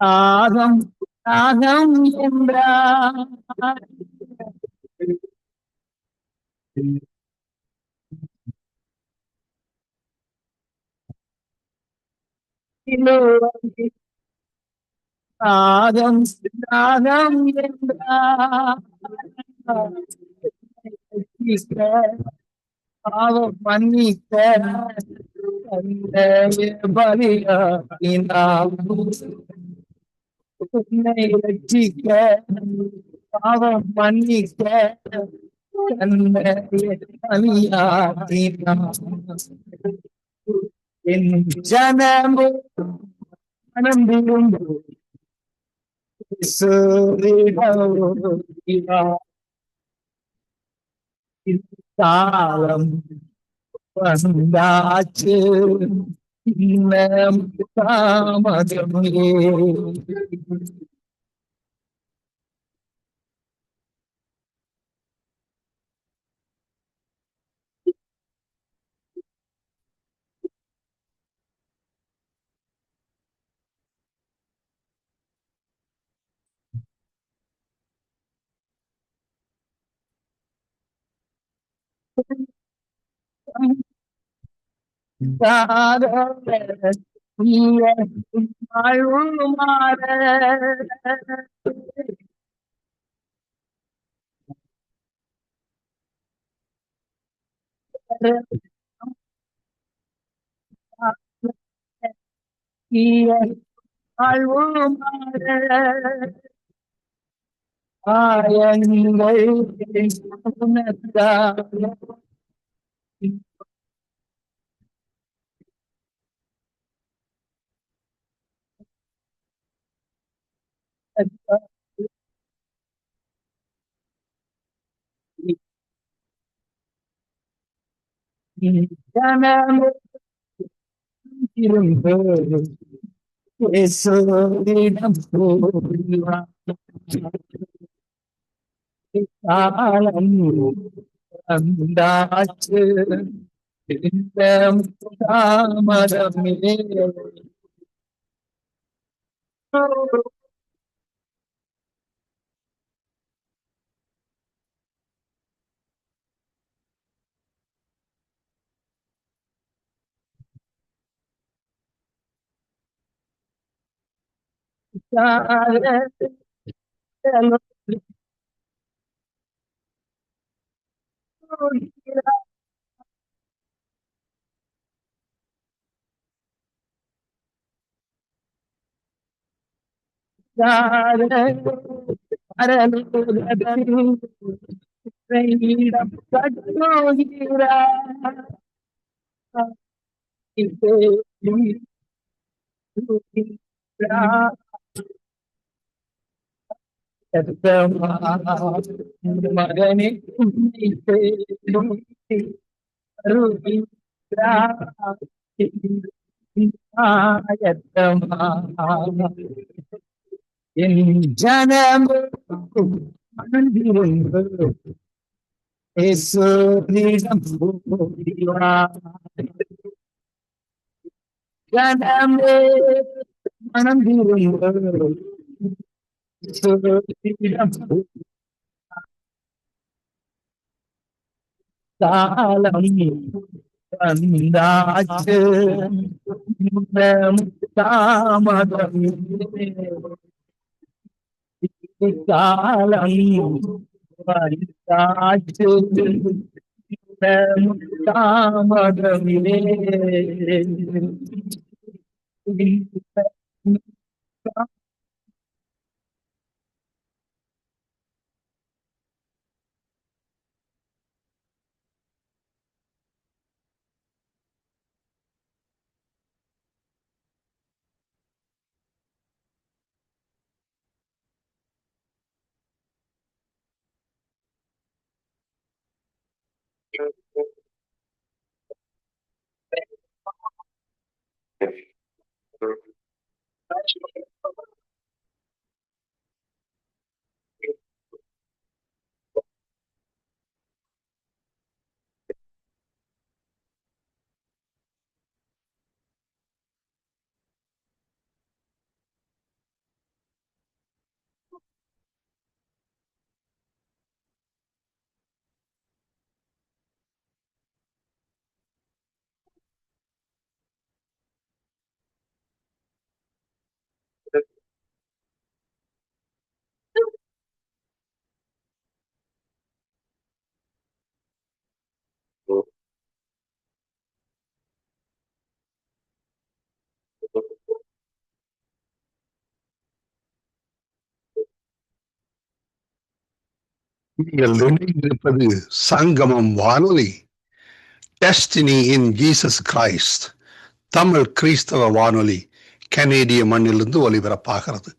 ஆகம் ஆகம் என்றார் ஆகம் ஆகம் என்றார் பாவம் மன்னிக்க அந்த பலியாகினார் உன்னை ரட்சிக்க பாவம் மன்னிக்க தன்னை பலியாக்கினார் என் ஜனமே மனம் திரும்பு காலம் வந்தாச்சு இன்னும் தாமதமே ஆயங்கள் ஜனமே திரும்ப இயேசுவிடம் போகிறார். காலம் வந்தாச்சு இந்த தாமதமே மகனே என் ஜனம் மணந்திருந்து இயேசுவிடம் ஓடினார். ஜனமே மணந்திருந்து இயேசுவிடம் காலம் வந்தாச்சு இன்னும் தாமதம் காலம் வந்தாச்சு இன்னும் தாமதமில்லை. நீங்கள் இணைந்திருப்பது சங்கமம் வானொலி, destiny in Jesus Christ Tamil கிறிஸ்தவ வானொலி கனேடிய மண்ணிலிருந்து ஒலிபரப்பாகிறது.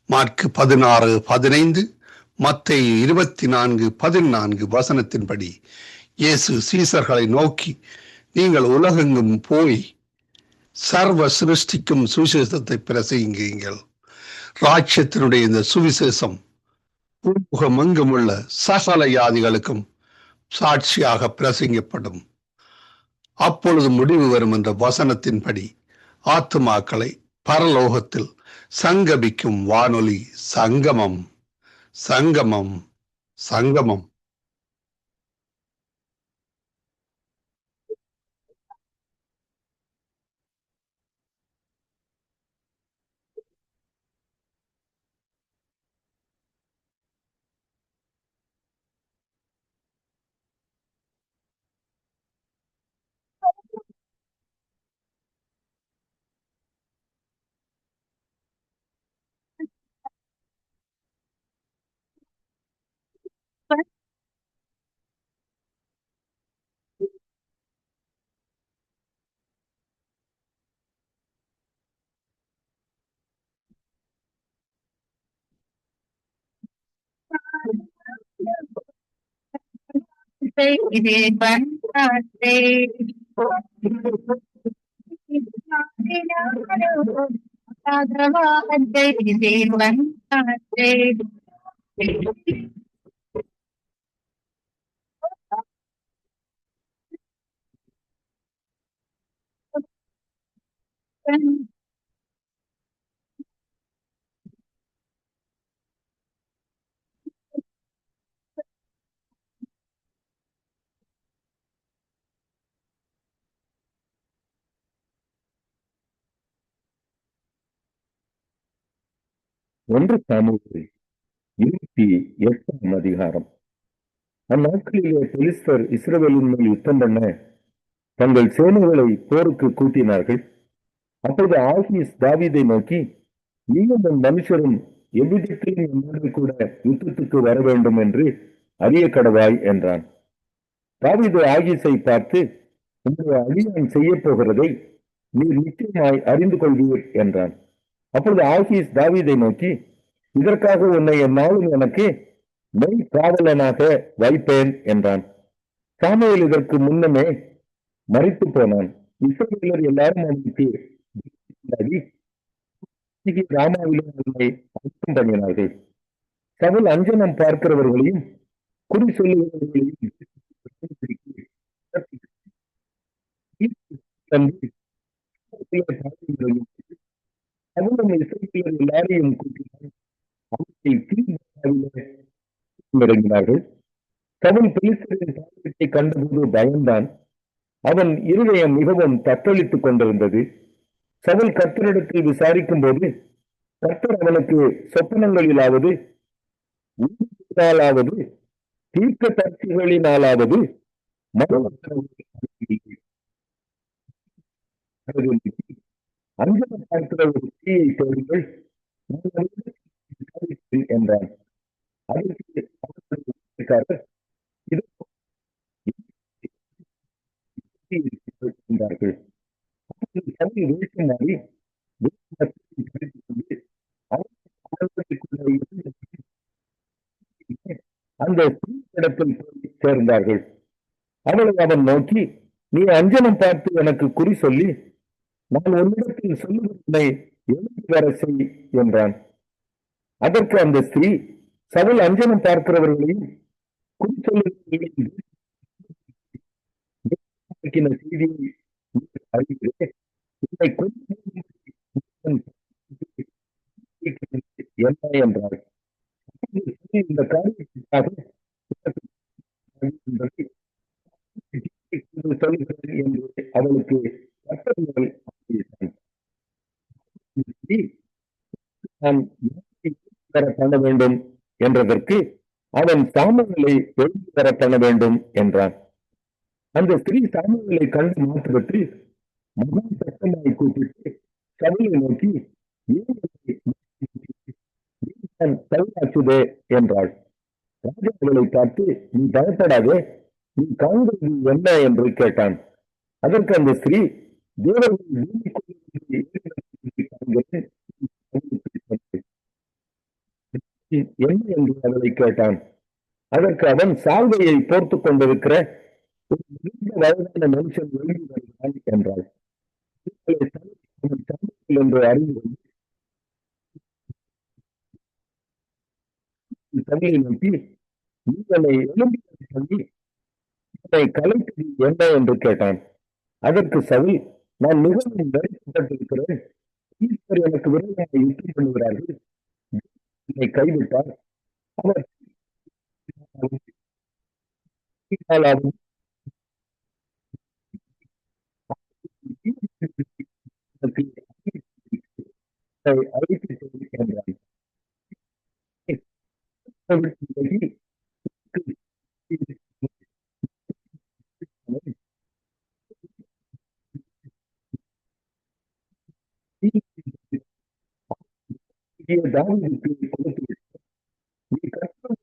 மார்க் 16:15, மத்தேயு 24:14 வசனத்தின்படி இயேசு சீசர்களை நோக்கி, நீங்கள் உலகெங்கும் போய் சர்வ சிருஷ்டிக்கும் சுவிசேஷத்தை பிரசங்கியுங்கள். ராஜ்யத்தினுடைய இந்த சுவிசேஷம் பூமுகமெங்கும் உள்ள சகல யாதிகளுக்கும் சாட்சியாக பிரசங்கப்படும். அப்பொழுது முடிவு வரும் என்ற வசனத்தின்படி ஆத்துமாக்களை பரலோகத்தில் சங்கமிக்கும் வானொலி சங்கமம், சங்கமம், சங்கமம். ஒன்று சாமுவேல் 28ஆம் அதிகாரம். அந்நாட்களிலே பெலிஸ்தர் இஸ்ரவேலின் மேல் யுத்தம் பண்ண தங்கள் சேனைகளை போருக்கு கூட்டினார்கள். அப்பொழுது ஆகீஸ் தாவீதை நோக்கி, நீயும் உன் மனுஷரும் எவ்விடத்திலும் என்னோடு கூட யுத்தத்துக்கு வர வேண்டும் என்று அறிய கடவாய் என்றான். தாவீது ஆகீஸை பார்த்து, உங்களுடைய அடியான் செய்ய போகிறதை நீர் நிச்சயமாய் அறிந்து கொள்வீர் என்றான். அப்பொழுது ஆகீஸ் தாவீதை நோக்கி, இதற்காக உன்னை என்னாலும் எனக்கு மெய் காவலனாக வைப்பேன் என்றான். சாமுவேல் இதற்கு முன்னமே மரித்து போனான். இஸ்ரவேலர் எல்லாரும் அவனுக்கு ராமாவிலும் அவனை அழுத்தம் பண்ணினார்கள். சவுல் அஞ்சனம் பார்க்கிறவர்களையும் குறி சொல்லுகிறவர்களையும் இஸ்ரவேலர் எல்லாரையும் கூட்டினார். இறங்கினார்கள். சவுல் பெலிஸ்தரின் தாக்கத்தை கண்டபோது பயந்தான். அவன் இருதயம் மிகவும் தத்தளித்துக் கொண்டிருந்தது. சவுல் கர்த்தரிடத்தில் விசாரிக்கும் போது கர்த்தர் அவனுக்கு சொப்பனங்களிலாவது ஊழியர்களாலாவது தீர்க்க தரிசிகளினாலாவது அஞ்சனம் பார்க்கிற ஒரு தீயை தேடுங்கள் என்றான். அந்த இடத்தில் சேர்ந்தார்கள். அவளை அவன் நோக்கி, நீ அஞ்சனம் பார்த்து எனக்கு குறி சொல்லி நான் உன்னிடத்தில் சொல்லுவதை எழுதி வர செய் என்றான். அதற்கு அந்த ஸ்திரீ, சவுல் அஞ்சனம் பார்க்கிறவர்களையும் குறி சொல்லுகிறவர்களையும் செய்தியை அறிகிறேன். என்னை என்ன என்றாள். இந்த காரியத்திற்காக சொல்லுகிறேன் என்று அவளுக்கு நான் பெற பண்ண வேண்டும் என்றதற்கு அவன் சாமுவேலை எழுதி பெற பண்ண வேண்டும் என்றான். அந்த ஸ்திரீ சாமுவேலை கண்டு மாத்திரத்தில் மகா சத்தமாய் கூப்பிட்டு சவுலை நோக்கி, சவுலாச்சுதே என்றாள். ராஜா அவளை பார்த்து, நீ பயப்படாதே, நீ காண்கிறது என்ன என்று கேட்டான். அதற்கு அந்த ஸ்திரீ, என்ன என்று அவளை கேட்டான். அதற்கு அவன், சால்வையை போர்த்துக் கொண்டிருக்கிற ஒரு வயதான மனுஷன் எழுதி வருகிறான் என்றாள். என்று அறிந்து தண்ணியை நோக்கி, நீங்களை எழும்பி சொல்லி கலைப்பது என்ன என்று கேட்டான். அதற்கு சவுல், நான் மிகவும் நெருக்கப்பட்டிருக்கிறேன். ஈஸ்வர் எனக்கு விரைவாக யுத்தம் பண்ணுகிறார்கள். என்னை கைவிட்டார். அவர் அழைத்து என்றார். தாவீதுக்கு கொடுத்து நீ கற்பனை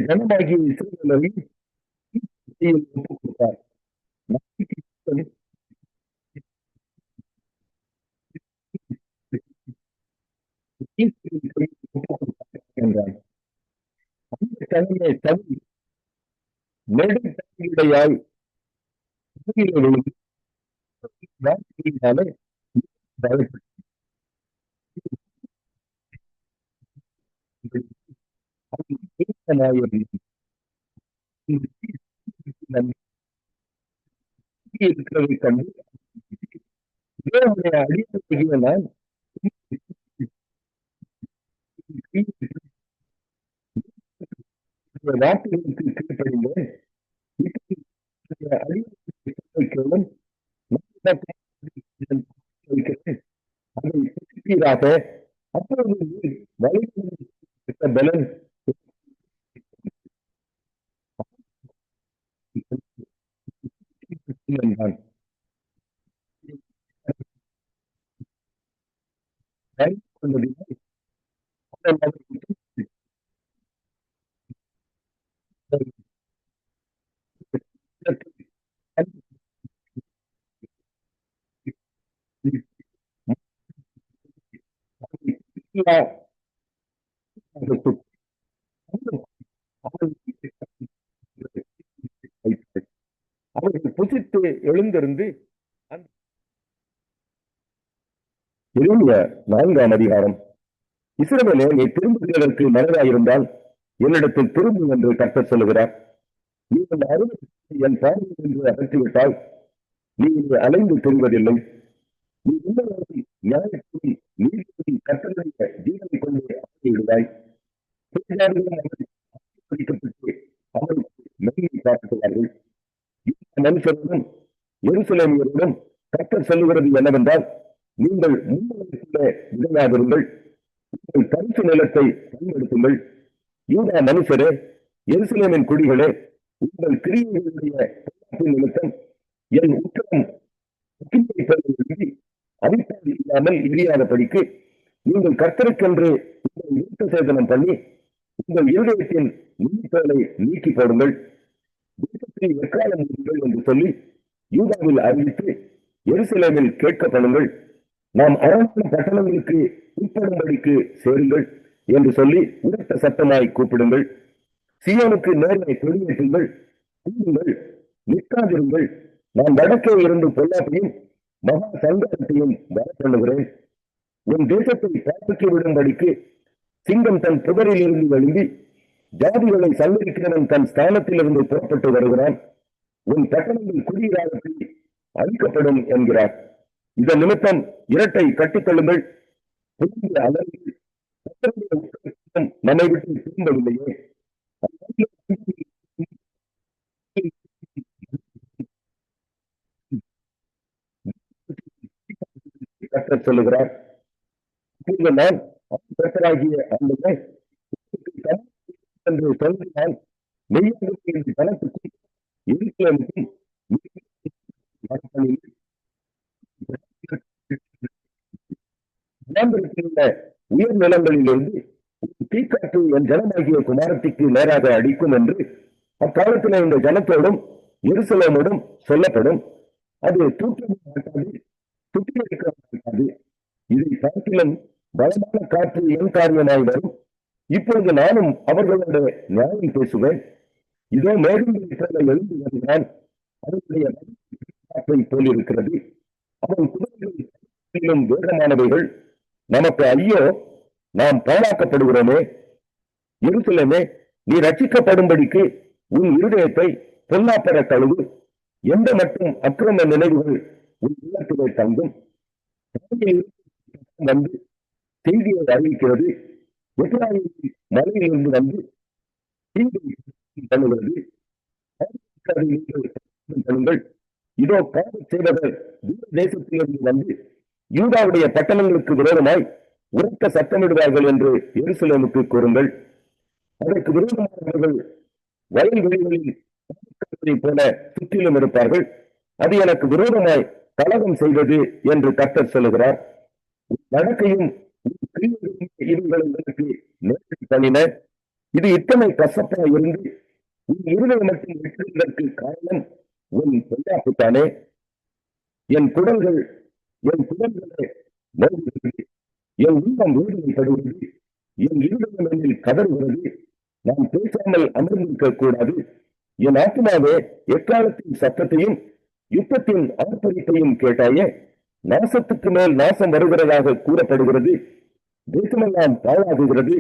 ஜனமாகிய இஸ்ரவேலை ஒப்புக் கொடுத்தார். என்றான். அந்த தலைமை தவி நெடுந்தடையாய் இருக்கிறதை கண்டு அடிப்படையில் நான் வார்த்தைகளுக்கு கீழ்ப்படிந்தேன். அதை அப்பொழுது பலன் என்றான். அவர்கள் புசித்து எழுந்திருந்து 4ஆம் அதிகாரம். இஸ்ரவேலே, நீ திரும்புகிறதற்கு மனதாயிருந்தால் என்னிடத்தில் திரும்பும் என்று கர்த்தர் சொல்லுகிறார். நீ அந்த அருவத்தை என் பார்வையில் என்று அகற்றிவிட்டால் நீ அலைந்து திரிவதில்லை. நீ உள்ளவரை நியாயத்தை நீதிபதி கர்த்தருடைய ஜீவனை கொண்டு விடுவாய். அவருக்கு நன்மை பார்க்கிறார்கள். மனுஷருடன் எருசலேமியருடன் கர்த்தர் சொல்லுகிறது என்னவென்றால், நீங்கள் முன்னோருக்குள்ளே விதையாதிருங்கள், உங்கள் தரிசு நிலத்தை பயன்படுத்துங்கள். யூதா மனுஷரே, எருசலேமின் குடிகளே, உங்கள் கிரியைகளுடைய நிமித்தம் என் உத்தரம் அவிட்டால் இல்லாமல் எரியாதபடிக்கு நீங்கள் கர்த்தருக்கென்று உங்கள் விருத்த சேதனம் பண்ணி உங்கள் இருதயத்தின் நீர்களை நீக்கி போடுங்கள். தேசத்தை எக்காலம் என்று சொல்லி யூதாவில் அறிவித்து எருசலேமில் கேட்கப்படுங்கள், நாம் அரசாங்க பட்டணங்களுக்கு உட்படும்படிக்கு சேருங்கள் என்று சொல்லி உரத்த சத்தமாய் கூப்பிடுங்கள். சீயோனுக்கு நேரே கொடியேற்றுங்கள், கூடுங்கள், நிற்காதிருங்கள். நான் வடக்கே இருந்து பொல்லாப்பையும் மகா சங்கடத்தையும் வர பண்ணுகிறேன். உன் தேசத்தை பாதுக்கி விடும்படிக்கு சிங்கம் தன் புதரில் இருந்து எழும்பி ஜாதிகளை சங்கரிக்கிறவன் தன் ஸ்தானத்திலிருந்து புறப்பட்டு வருகிறான். உன் பட்டணங்கள் குடியிராதத்தில் அழிக்கப்படும் என்கிறார். இதன் நிமித்தம் இரட்டை கட்டிக்கொள்ளுங்கள், புதிய அலர்கள், நம்மை விட்டு திரும்பவில்லையே. கர்த்தர் சொல்லுகிறார், நான் கர்த்தராகிய ஆண்டவரே என்று சொல்கிறான். மெய்யாக தனத்துக்கும் எருசலேமுக்கும் உயர் நிலங்களிலிருந்து தீக்காற்று என் ஜனமாகிய குமாரத்திற்கு நேராக அடிக்கும் என்று அக்காலத்தில் இந்த ஜனத்தோடும் எருசலேமோடும் சொல்லப்படும். அது தூக்கி சுற்றியிருக்க மாட்டாது. இதை பார்க்கிலும் பலமான காற்று என் காரியமாய் வரும். இப்பொழுது நானும் அவர்களோட நியாயம் பேசுவேன். இதோ மேகங்களை போல எழுந்து வருகிறான், அவருடைய காற்றை போலிருக்கிறது. அவன் குதிரைகளிலும் வேகமானவைகள். நமக்கு ஐயோ, நாம் பாழாக்கப்படுகிறோமே. எருசலேமே, நீ ரட்சிக்கப்படும்படிக்கு உன் இருதயத்தை பொல்லாப்பெற கழுவு. எந்த மட்டும் அக்கிரம நினைவுகள் உன் உள்ளத்திலே தங்கும். வந்து செய்தியை அறிவிக்கிறது. மலையிலிருந்து வந்து பண்ணுகிறது. இதோ பாவம் செய்தவர் தேசத்திலிருந்து வந்து யூதாவுடைய பட்டணங்களுக்கு விரோதமாய் உரத்த சத்தமிடுவார்கள் என்று எருசலேமுக்கு கூறுங்கள். அதற்கு விரோதமானவர்கள் வயல்வெளிகளில் போல சுற்றிலும் இருப்பார்கள். அது எனக்கு விரோதமாய் கலகம் செய்தது என்று கர்த்தர் சொல்லுகிறார். வழக்கையும் பண்ணின. இது இத்தனை கசப்பா இருந்து உன் இருதயம் மட்டும் வெட்டுவதற்கு காரணம் உன் பொல்லாப்புத்தானே. என் குடல்களை நோக்குகிறது, என் உள்ளம் வேதனைப்படுகிறது, என் இருதயம் கதறுகிறது. நான் பேசாமல் அமர்ந்திருக்க கூடாது. என் ஆத்மாவே, எக்காலத்தின் சத்தத்தையும் யுத்தத்தின் ஆர்ப்பரிப்பையும் கேட்டாயே. நாசத்துக்கு மேல் நாசம் வருகிறதாக கூறப்படுகிறது. தேசமெல்லாம் பாழாகுகிறது.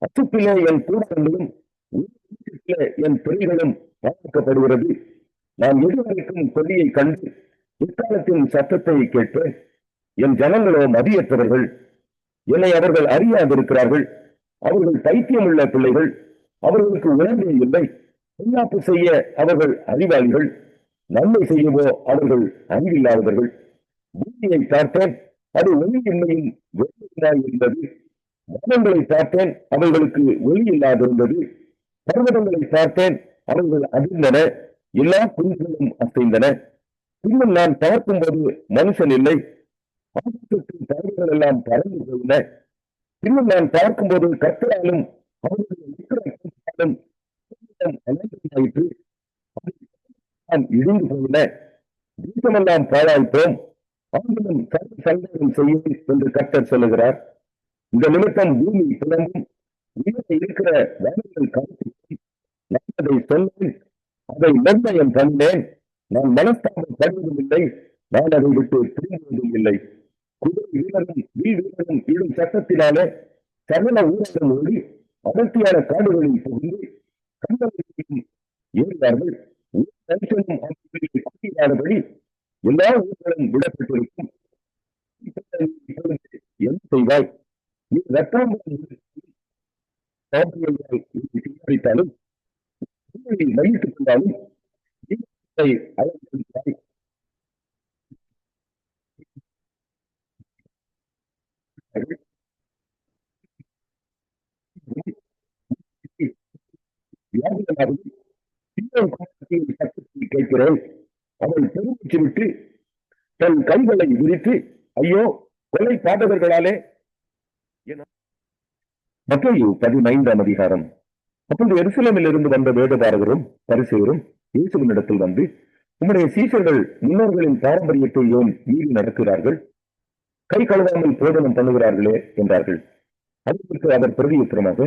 அச்சுப்பிலே என் கூடங்களும் என் பிறைகளும் பாழாக்கப்படுகிறது. நான் எதுவரைக்கும் கொடியை கண்டு எக்காலத்தின் சத்தத்தை கேட்பேன். என் ஜனங்களோ மதியற்றவர்கள், என்னை அவர்கள் அறியாதிருக்கிறார்கள். அவர்கள் பைத்தியம் உள்ள பிள்ளைகள், அவர்களுக்கு உணர்வே இல்லை. பொல்லாப்பு செய்ய அவர்கள் அறிவாளிகள், நன்மை செய்யவோ அவர்கள் அறிவில்லாதவர்கள். பூமியை பார்த்தேன், அது ஒளியின்மையும் வெளியினாய் இருந்தது. வனங்களை பார்த்தேன், அவர்களுக்கு ஒளி இல்லாதிருந்தது. பர்வதங்களை பார்த்தேன், அவர்கள் அதிர்ந்தன, எல்லா புலிகளும் அசைந்தன. இன்னும் நான் பார்க்கும்போது மனுஷன் இல்லை. ஆகாசத்தின் பறவைகள் எல்லாம் பறந்து போயின. இன்னும் நான் பார்க்கும்போது கர்த்தராலும் அவர்களுடைய இடிந்து போயின. தேசமெல்லாம் பாழாய்ப்போம், ஆங்கிலம் சந்தேகம் செய்யும் என்று கர்த்தர் சொல்லுகிறார். இந்த நிமித்தம் பூமி பிளம்பும், உயிரை இருக்கிற வானங்கள் கருத்து. நான் அதை சொன்னேன், அதை நிர்ணயம் பண்ணேன். நான் மனஸ்தாபம் படுவதும் இல்லை, நான் அதை விட்டு திரும்புவதும் இல்லை. குதிரை வீரரும் வில் வீரரும் இடும் சட்டத்தினாலே சகல ஊரகம் ஓடி அடர்த்தியான காடுகளில் புகுந்து கண்டவர்களையும் ஏறினார்கள். மனுஷனும் அவர்களை கூட்டினாதபடி எல்லா ஊர்களும் விடப்பட்டிருக்கும். என்ன செய்வாய்? நீ ரத்தாம்பரித்தாலும் மகிழ்த்துக் கொண்டாலும் அழைத்தாய். கேட்கிறேன். அவள் பெருமிச்சு விட்டு தன் கைகளை விரித்து, ஐயோ கொலை பாதகர்களாலே. மத்தேயு 15ஆம் அதிகாரம். அப்பொழுது எருசலேமில் இருந்து வந்த வேதபாரகரும் பரிசேயரும் இயேசுவினிடத்தில் வந்து, உம்முடைய சீஷர்கள் முன்னோர்களின் பாரம்பரியத்தை ஏன் மீறி நடக்கிறார்கள்? கை கழுவாமல் போதனம் பண்ணுகிறார்களே என்றார்கள். அதற்கு அவர் பிரதியுத்தரமாக,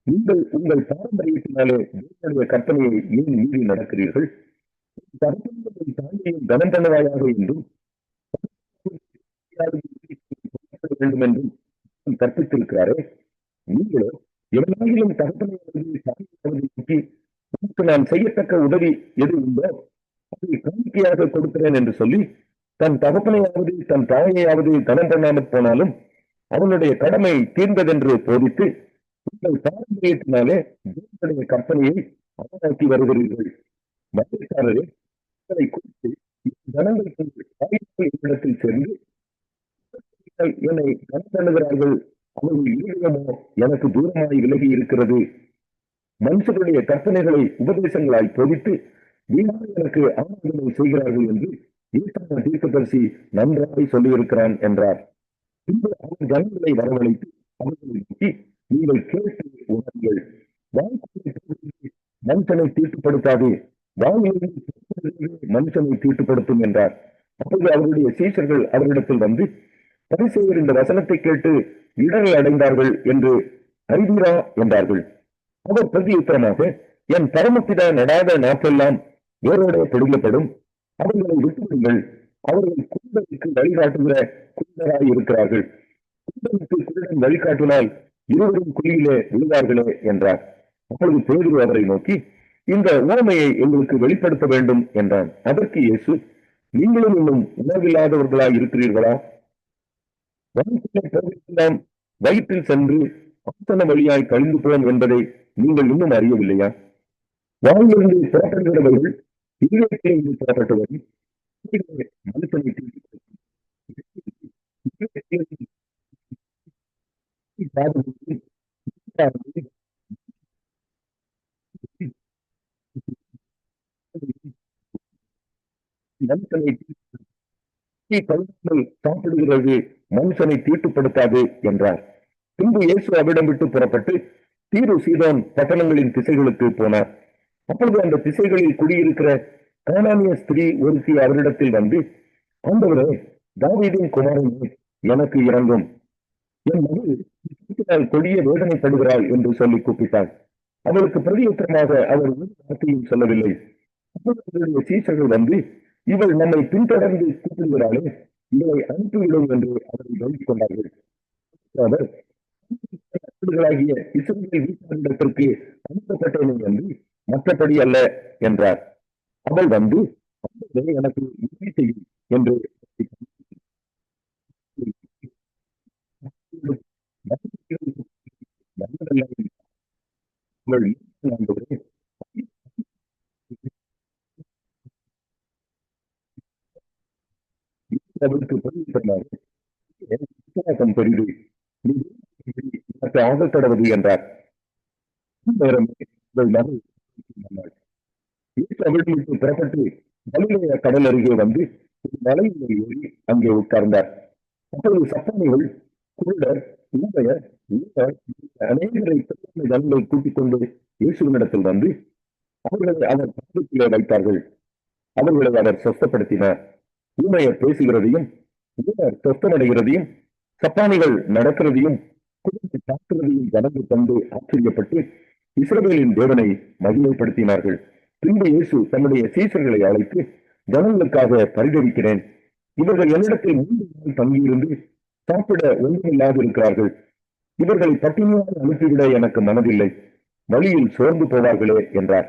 நீங்கள் உங்கள் பாரம்பரியத்தினாலே தேவனுடைய கற்பனையை ஏன் மீறி நடக்கிறீர்கள்? தாண்டியும் கனம் பண்ணுவாயாக என்றும் வேண்டும் என்றும் கற்பித்திருக்கிறாரே, நீங்களோ எவனாகிலும் தகப்பனை நான் செய்யத்தக்க உதவி எது உண்டோ அதை காணிக்கையாக கொடுக்கிறேன் என்று சொல்லி தன் தகப்பனையாவது தன் தாயையாவது கனம் பண்ணாமல் போனாலும் அவனுடைய கடமை தீர்ந்ததென்று போதித்து உங்கள் பாரம்பரியத்தினாலே தேவனுடைய கற்பனையை அவனாக்கி வருகிறீர்கள். மதக்காரரே, அதை குறித்து ஜனங்கள் சேர்ந்து என்னை கனம் பண்ணுகிறார்கள், அவர்கள் இருதயமோ எனக்கு தூரமாய் விலகி இருக்கிறது. மனுஷருடைய கற்பனைகளை உபதேசங்களாய் போதித்து வீணாக எனக்கு ஆராதனை செய்கிறார்கள் என்று ஈசான தீர்க்கதரிசி நன்றாக சொல்லியிருக்கிறான் என்றார். பின்பு அவர் ஜனங்களை வரவழைத்து அவர்களை நோக்கி, நீங்கள் கேட்டு உணருங்கள். மனுஷனை தீட்டுப்படுத்தாது, வாயிலிருந்து மனுஷனை தீட்டுப்படுத்தும் என்றார். அப்போது அவருடைய சீஷர்கள் அவரிடத்தில் வந்து, பரிசேயர் இந்த வசனத்தை கேட்டு இடரை அடைந்தார்கள் என்று அறிவீரா என்றார்கள். அவர் பிரதியுத்தரமாக, என் பரமபிதா நடாத நாப்பெல்லாம் வேரோட பிடுங்கப்படும், அவர்களை விட்டுவிடுங்கள். அவர்கள் குருடனுக்கு வழிகாட்டுகிற குருடராய் இருக்கிறார்கள். குருடனுக்கு குருடன் வழிகாட்டினால் இருவரும் குழியிலே விழுவார்களே என்றார். அப்பொழுது பேதுரு அவரை நோக்கி, இந்த உவமையை எங்களுக்கு வெளிப்படுத்த வேண்டும் என்றான். அதற்கு இயேசு, நீங்களும் இன்னும் உணர்வில்லாதவர்களாய் இருக்கிறீர்களா? நாம் வயிற்றில் சென்று ஆசன வழியாய் கழிந்து போம் என்பதை நீங்கள் இன்னும் அறியவில்லையா? வாயிலிருந்து புறப்படுகிறவர்கள் இதயத்திலிருந்து புறப்பட்டவர்கள் மனுஷனை சாப்பிடுகிறது மனுஷனை தீட்டுப்படுத்தாது என்றார். பின்பு இயேசு அவிடம் விட்டு புறப்பட்டு தீரு சீதோன் பட்டணங்களின் திசைகளுக்கு போனார். அப்பொழுது அந்த திசைகளில் குடியிருக்கிற கானானிய ஸ்திரீ ஒருத்தி அவரிடத்தில் வந்து, ஆண்டவரே, தாவீதின் குமாரனே, எனக்கு இறங்கும், என் மகள் கொடிய வேதனைப்படுகிறாள் என்று சொல்லி கூப்பிட்டாள். அவளுக்கு பிரதியுத்தரமாக அவர் ஒரு வார்த்தையும் சொல்லவில்லை. அவர்களுடைய சீஷர்கள் வந்து, இவள் நம்மை பின்தொடர்ந்து கூப்பிடுகிறாளே, இவளை அனுப்பிவிடும் என்று அவர்கள் கவனித்துக் கொண்டார்கள். அவர் இஸ்ரவேல் வீட்டாரிடத்திற்கு அனுப்பப்பட்டேன் என்று மற்றபடி அல்ல என்றார். அவள் வந்து, எனக்கு உதவி செய்யும் என்று பெரிது ஆகக்கடவது என்றார். புறப்பட்டு கலிலேய கடல் அருகே வந்து மலையிலே ஏறி அங்கே உட்கார்ந்தார். அப்பொழுது சப்பானிகள், குருடர், ஊமையர், அநேகரை ஜனங்களை கூட்டிக் கொண்டு இயேசுவினிடத்தில் வந்து அவர்களை அவர் பாதத்திலே வைத்தார்கள். அவர்களை அவர் சொஸ்தப்படுத்தினார். ஊமையர் பேசுகிறதையும், ஊமையர் சொஸ்தமடைகிறதையும், சப்பானிகள் நடக்கிறதையும், குடும்பத்தை காக்கிறதையும் ஜனங்கள் கண்டு ஆச்சரியப்பட்டு இஸ்ரவேலின் தேவனை மகிமைப்படுத்தினார்கள். பின்பு இயேசு தன்னுடைய சீஷர்களை அழைத்து, ஜனங்களுக்காக பரிதவிக்கிறேன். இவர்கள் என்னிடத்தில் 3 நாள் தங்கியிருந்து சாப்பிட ஒன்றுமில்லாது இருக்கிறார்கள். இவர்களை பட்டினியாக அனுப்பிவிட எனக்கு மனதில்லை. வழியில் சோர்ந்து போவார்களே என்றார்.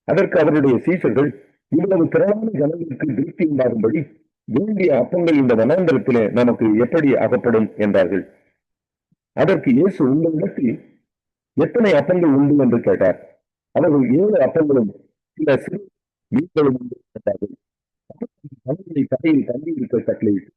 அதற்கு அவருடைய சீஷர்கள், இவ்வளவு திரளான ஜனங்களுக்கு திருப்தி உண்டாகும்படி வேண்டிய அப்பங்கள் இந்த வனாந்தரத்திலே நமக்கு எப்படி அகப்படும் என்றார்கள். அதற்கு இயேசு, உங்களிடத்தில் எத்தனை அப்பங்கள் உண்டு என்று கேட்டார். அவர்கள் 7 அப்பங்களும் சில சிறு மீன்களும் உண்டு என்றார்கள். தரையில் தங்கியிருக்க கட்டளையிட்டு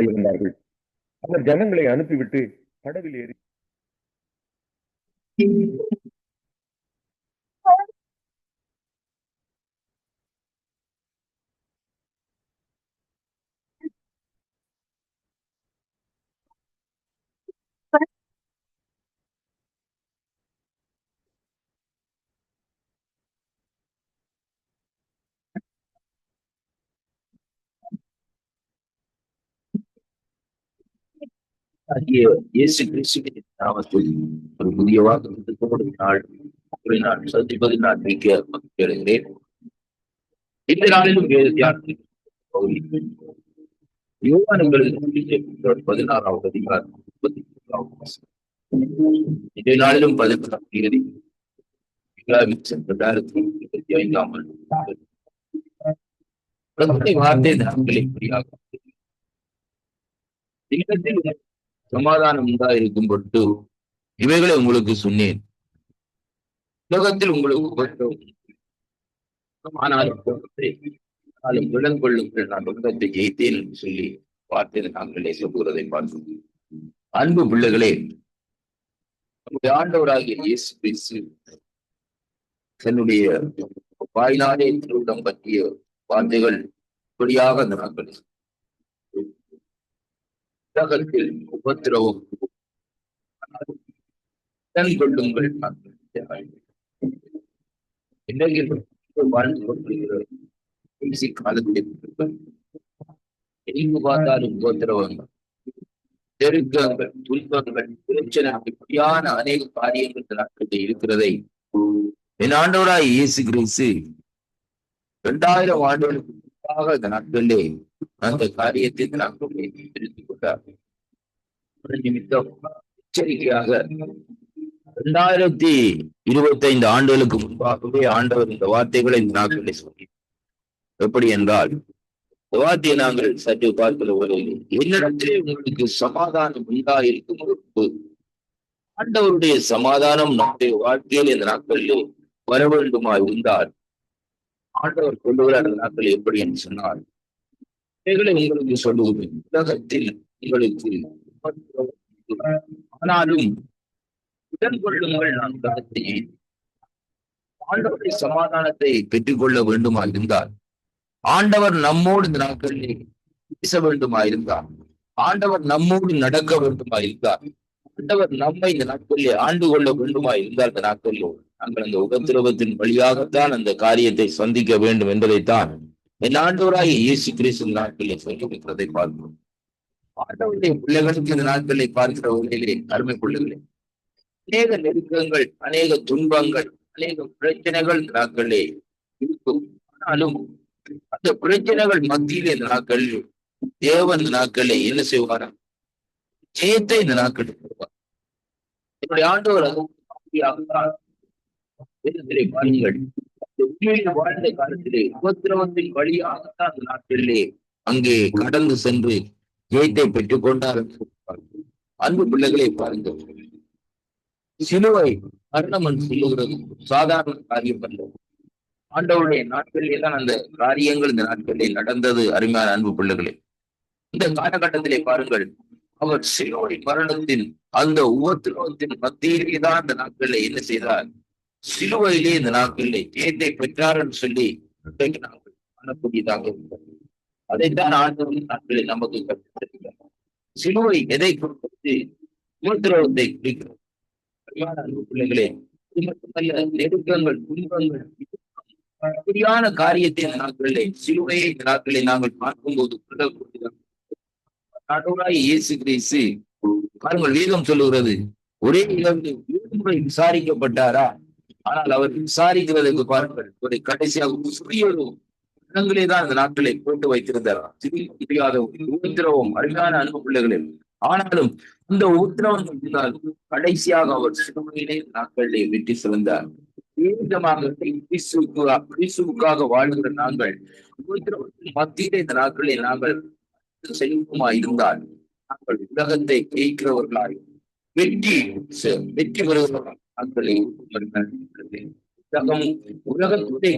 இருந்தார்கள். அவர் ஜனங்களை அனுப்பிவிட்டு படவில் ஏறி ஆகிய இயேசு கிறிஸ்துவின் நாமத்தில் ஒரு புதிய வாக்குத்தத்தோடு நான் சந்திப்பதில் நான் மிக்க மகிழ்ச்சி அடைகிறேன். இந்த நாளிலும் வேறு தியானத்தில் யோவான் 16வது அதிகாரம் 33 இந்த நாளிலும் 11ஆம் தேதி 2025ஆம் ஆண்டு வார்த்தை நாட்களை இப்படியாகும். இல்லத்தில் சமாதானம் உண்டாயிருக்கும் பொருட்டு இவைகளை உங்களுக்கு சொன்னேன். உலகத்தில் உங்களுக்கு உபத்திரவம், ஆனாலும் விளங்கொள்ளுங்கள், நான் உலகத்தை ஜெயித்தேன் என்று சொல்லி வார்த்தை நாங்களே சொல்லுகிறதை பார்க்கிறோம். அன்பு பிள்ளைகளே, நம்முடைய ஆண்டவராகிய இயேசு கிறிஸ்து தன்னுடைய வாயினாலே திருவிடம் பற்றிய வார்த்தைகள் இப்படியாக அந்த நாட்கள் உலகத்தில் உபத்திரவம் கொள்ளுங்கள். வாழ்ந்து கொண்டிருக்கிற காலத்தில் எங்கு பார்த்தாலும் உபத்திரவங்கள், நெருக்கங்கள், துன்பங்கள், பிரச்சனை, இப்படியான அநேக காரியங்கள் நாட்களில் இருக்கிறதை என் ஆண்டவராய் இயேசு கிறிஸ்து 2000 ஆண்டுகளுக்கு முன்பாக இந்த நாட்களிலே அந்த காரியத்தை நாட்களிலே தெரிந்து கொண்டார். நிமித்தம் எச்சரிக்கையாக 2025 ஆண்டுகளுக்கு முன்பாகவே ஆண்டவர் இந்த வார்த்தைகளை இந்த நாட்களிலே சொல்லி, எப்படி என்றால் இந்த வார்த்தையை நாங்கள் சற்று பார்க்கிற ஒரு என்னிடத்திலே உங்களுக்கு சமாதானம் உண்டாயிருக்கும் பொழுது ஆண்டவருடைய சமாதானம் நம்முடைய வாழ்க்கையில் இந்த நாட்களிலே வர வேண்டுமா இருந்தால் ஆண்டவர் கொள்ளுகிற அந்த நாட்கள் எப்படி என்று சொன்னார், இவைகளை உங்களுக்கு சொல்லுவது உலகத்தில் உங்களுக்கு, ஆனாலும் உடன் கொள்ளுங்கள், நான் உலகத்தை ஆண்டவருடைய சமாதானத்தை பெற்றுக்கொள்ள வேண்டுமா இருந்தால், ஆண்டவர் நம்மோடு இந்த நாட்களிலே பேச வேண்டுமா இருந்தார், ஆண்டவர் நம்மோடு நடக்க வேண்டுமா இருந்தார், ஆண்டவர் நம்மை இந்த நாட்களிலே ஆண்டு கொள்ள வேண்டுமா இருந்தால், இந்த நாட்களில் நாங்கள் அந்த உபத்திரவத்தின் வழியாகத்தான் அந்த காரியத்தை சந்திக்க வேண்டும் என்பதைத்தான் என் ஆண்டவராக இயேசு கிறிஸ்து நாட்களில் சொல்லியிருக்கிறதை பார்க்கிறோம். ஆண்டவருடைய பிள்ளைகளுக்கு இந்த நாட்களை பார்க்கிற வகையிலே அருமை பிள்ளைகளே, அநேக நெருக்கங்கள், அநேக துன்பங்கள், அநேக பிரச்சனைகள் இந்த நாட்களிலே இருக்கும். ஆனாலும் அந்த பிரச்சனைகள் மத்தியிலே இந்த நாட்களில் தேவன் இந்த நாட்களிலே என்ன செய்வாரா, ஜெயத்தை இந்த நாட்களில் செய்வார். என்னுடைய ஆண்டவர் பாருங்கள், வாழ்ந்த காலத்திலே உபத்திரவத்தின் வழியாகத்தான் அந்த நாட்களிலே அங்கே கடந்து சென்று ஜெயத்தை பெற்றுக் கொண்டார். அன்பு பிள்ளைகளை பாருங்கள், சிலுவை மரணம் என்று சொல்லுகிறது சாதாரண காரியம் அல்ல. ஆண்டவருடைய நாட்களிலே தான் அந்த காரியங்கள் இந்த நாட்களில் நடந்தது. அருமையான அன்பு பிள்ளைகளே, இந்த காலகட்டத்திலே பாருங்கள், அவர் சிலுவை மரணத்தின் அந்த உபத்திரவத்தின் மத்தியிலே தான் அந்த நாட்களில் என்ன செய்தார், சிலுவையிலே இந்த நாட்களிலே ஜெயத்தை பெற்றார் என்று சொல்லி நாங்கள் காணக்கூடியதாக இருக்கிறது. அதைத்தான் ஆண்டவரின் நாட்களில் நமக்கு கற்றுக்கிறார். சிலுவை எதை குறித்து, உபத்திரவத்தை குறிக்கிறது. அன்பு பிள்ளைகளே, இது மட்டுமல்ல, நெருக்கங்கள், துன்பங்கள், அப்படியான காரியத்தை இந்த நாட்களிலே, சிலுவையை இந்த நாட்களை நாங்கள் பார்க்கும்போது ஆண்டவராகிய இயேசு கிறிஸ்து பாருங்கள், வேதம் சொல்லுகிறது, ஒரே இரவில் 7 முறை விசாரிக்கப்பட்டாரா, ஆனால் அவர் விசாரிக்கிறதுக்கு பாருங்கள், ஒரு கடைசியாக இடங்களே தான் அந்த நாட்களை போட்டு வைத்திருந்தார். முடியாத உபத்திரவம். அருமையான அன்பு பிள்ளைகளே, ஆனாலும் இந்த உபத்திரவம் இருந்தால் கடைசியாக அவர் சிலுவையிலே நாட்களிலே வெற்றி சிறந்தார். விதமாக கிறிஸ்துவுக்காக வாழ்கிற நாங்கள் உபத்திரவத்தின் மத்தியிலே இந்த நாட்களில் நாங்கள் செய்யுமா இருந்தால் நாங்கள் உலகத்தை ஜெயிக்கிறவர்களாய் வெற்றி பெறுகிறவர்கள் உலகத்துடைய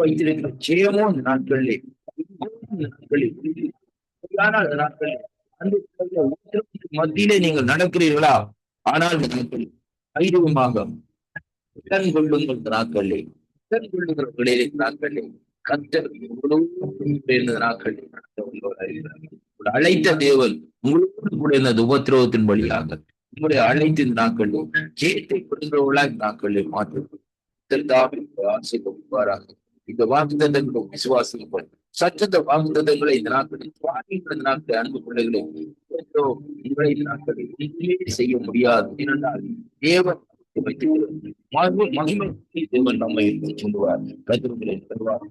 வைத்திருக்கிற ஜெயமோ இந்த நாட்களிலே மத்தியிலே நீங்கள் நடக்கிறீர்களா, ஆனால் இந்த நாட்கள் ஐதவமாக இடம் கொள்ளுங்கள். நாட்களிலே இடம் கொள்ளுகிறவர்களே நாட்களிலே கர்த்தர் நாட்களில் அழைத்த தேவன் உங்களோடு கூட இந்த உபத்திரவத்தின் வழியாக உங்களுடைய அழைத்து நாட்களில் ஜெயத்தை கொடுக்கிறவர்களாக நாட்களில் மாற்றம் ஆசைப்படுவாராக. இந்த வாக்குத்தத்தங்களை விசுவாசிக்கப்படும் சச்சத்த வாக்குத்தத்தங்களை இந்த நாட்களில் சுவாமிகள் இந்த நாட்கள் அன்பு பிள்ளைகளை உங்களை இந்த நாட்களில் ஒன்றுமே செய்ய முடியாது. இரண்டால் தேவன் மகிமை தேவன் நம்மை சொல்லுவார். கதிர்களை தருவார்.